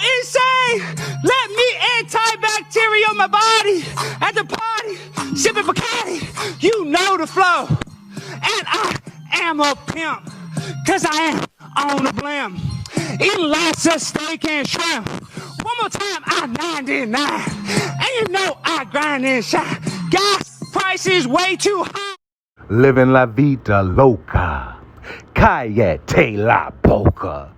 insane. Let me antibacterial on my body at the party, sipping Bacardi. You know the flow. And I am a pimp, cause I am on the blim. Eating lots of steak and shrimp. One more time, I 99. And you know I grind and shine. Gas prices way too high. Living la vida loca. Cállate la boca.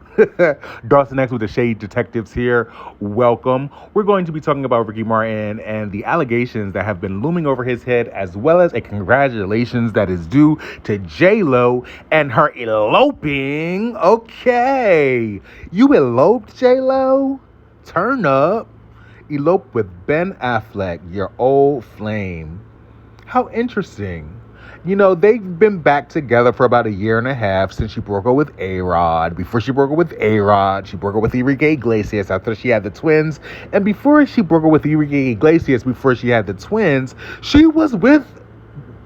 Dawson X with the Shade Detectives here. Welcome. We're going to be talking about Ricky Martin and the allegations that have been looming over his head, as well as a congratulations that is due to JLO and her eloping. Okay. You eloped, JLO? Turn up. Eloped with Ben Affleck, your old flame. How interesting. You know, they've been back together for about a year and a half since she broke up with A-Rod. Before she broke up with A-Rod, she broke up with Enrique Iglesias after she had the twins. And before she broke up with Enrique Iglesias, before she had the twins, she was with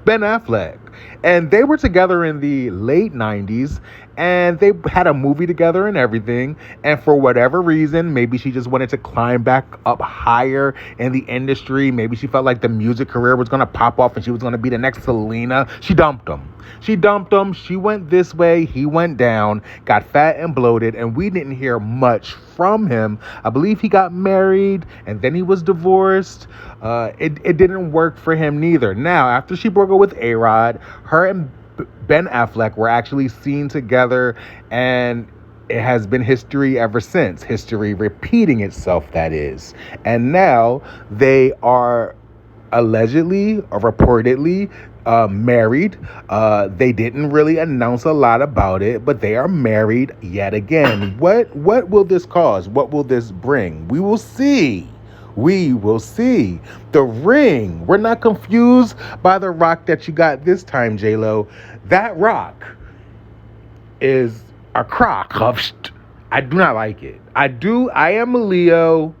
Ben Affleck. And they were together in the late 90s, and they had a movie together and everything. And for whatever reason, maybe she just wanted to climb back up higher in the industry. Maybe she felt like the music career was going to pop off and she was going to be the next Selena. She dumped him. She went this way. He went down, got fat and bloated, and we didn't hear much from him. I believe he got married and then he was divorced. It didn't work for him neither. Now, after she broke up with A-Rod, her and Ben Affleck were actually seen together, and it has been history ever since. History repeating itself, that is. And now they are allegedly or reportedly married. They didn't really announce a lot about it, but they are married yet again. What will this cause? What will this bring? We will see. We will see. The ring. We're not confused by the rock that you got this time, JLo. That rock is a crock. I do not like it. I am a Leo.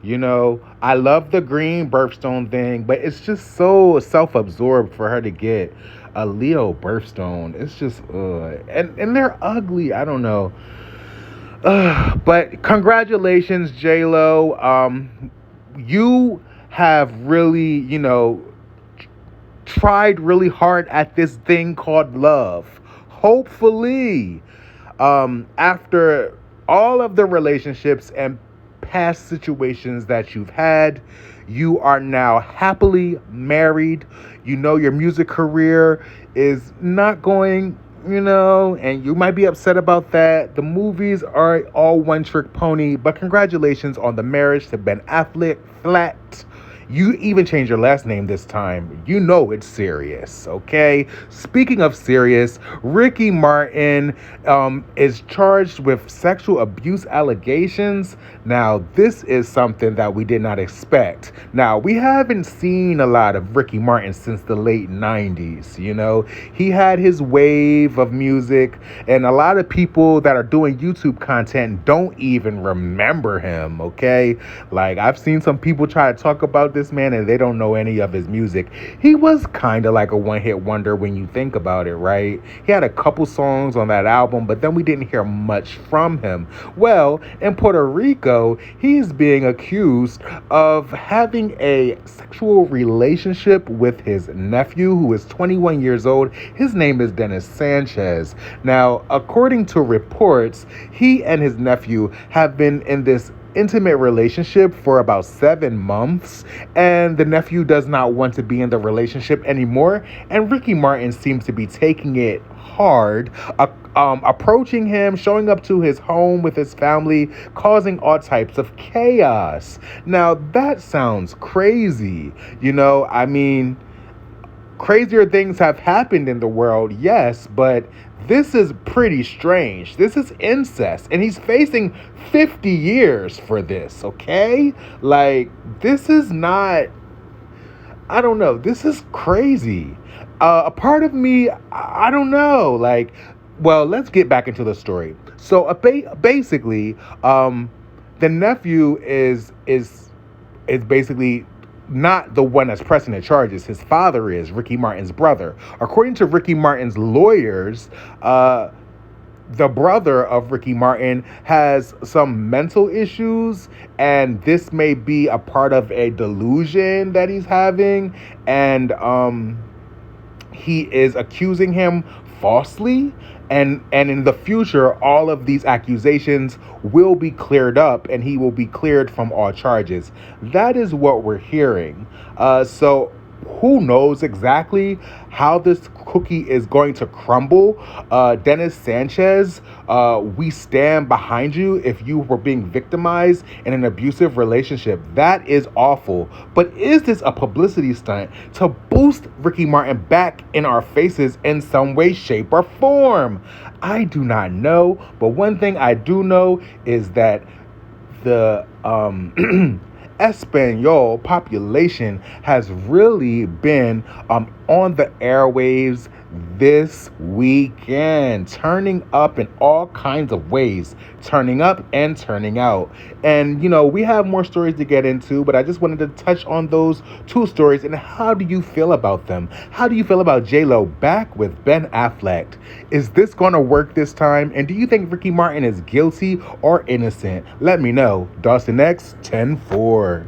You know, I love the green birthstone thing, but it's just so self-absorbed for her to get a Leo birthstone. It's just, and they're ugly. I don't know. But congratulations, JLo. You have really, tried really hard at this thing called love. Hopefully, after all of the relationships and past situations that you've had, you are now happily married. You know your music career is not going, and you might be upset about that. The movies are all one trick pony, but congratulations on the marriage to Ben Affleck. You even changed your last name this time. You know it's serious, okay? Speaking of serious, Ricky Martin is charged with sexual abuse allegations. Now, this is something that we did not expect. Now, we haven't seen a lot of Ricky Martin since the late 90s, He had his wave of music, and a lot of people that are doing YouTube content don't even remember him, okay? Like, I've seen some people try to talk about this man and they don't know any of his music. He was kind of like a one-hit wonder when you think about it, right? He had a couple songs on that album, but then we didn't hear much from him. Well, in Puerto Rico, he's being accused of having a sexual relationship with his nephew, who is 21 years old. His name is Dennis Sanchez. Now, according to reports, he and his nephew have been in this intimate relationship for about 7 months, and the nephew does not want to be in the relationship anymore, and Ricky Martin seems to be taking it hard, approaching him, showing up to his home with his family, causing all types of chaos. Now, that sounds crazy. Crazier things have happened in the world, yes, but this is pretty strange. This is incest, and he's facing 50 years for this, okay? Like, this is not, I don't know, this is crazy. A part of me, I don't know, like, well, let's get back into the story. So, basically, the nephew is basically not the one that's pressing the charges. His father is Ricky Martin's brother. According to Ricky Martin's lawyers, the brother of Ricky Martin has some mental issues, and this may be a part of a delusion that he's having, and he is accusing him falsely, and in the future all of these accusations will be cleared up and he will be cleared from all charges. That is what we're hearing. So who knows exactly how this cookie is going to crumble. Dennis Sanchez, we stand behind you if you were being victimized in an abusive relationship. That is awful. But is this a publicity stunt to boost Ricky Martin back in our faces in some way, shape, or form? I do not know. But one thing I do know is that the Espanol population has really been on the airwaves this weekend, turning up in all kinds of ways, turning up and turning out. And, we have more stories to get into, but I just wanted to touch on those two stories. And how do you feel about them? How do you feel about JLO back with Ben Affleck? Is this going to work this time? And do you think Ricky Martin is guilty or innocent? Let me know. Dawson X 10-4.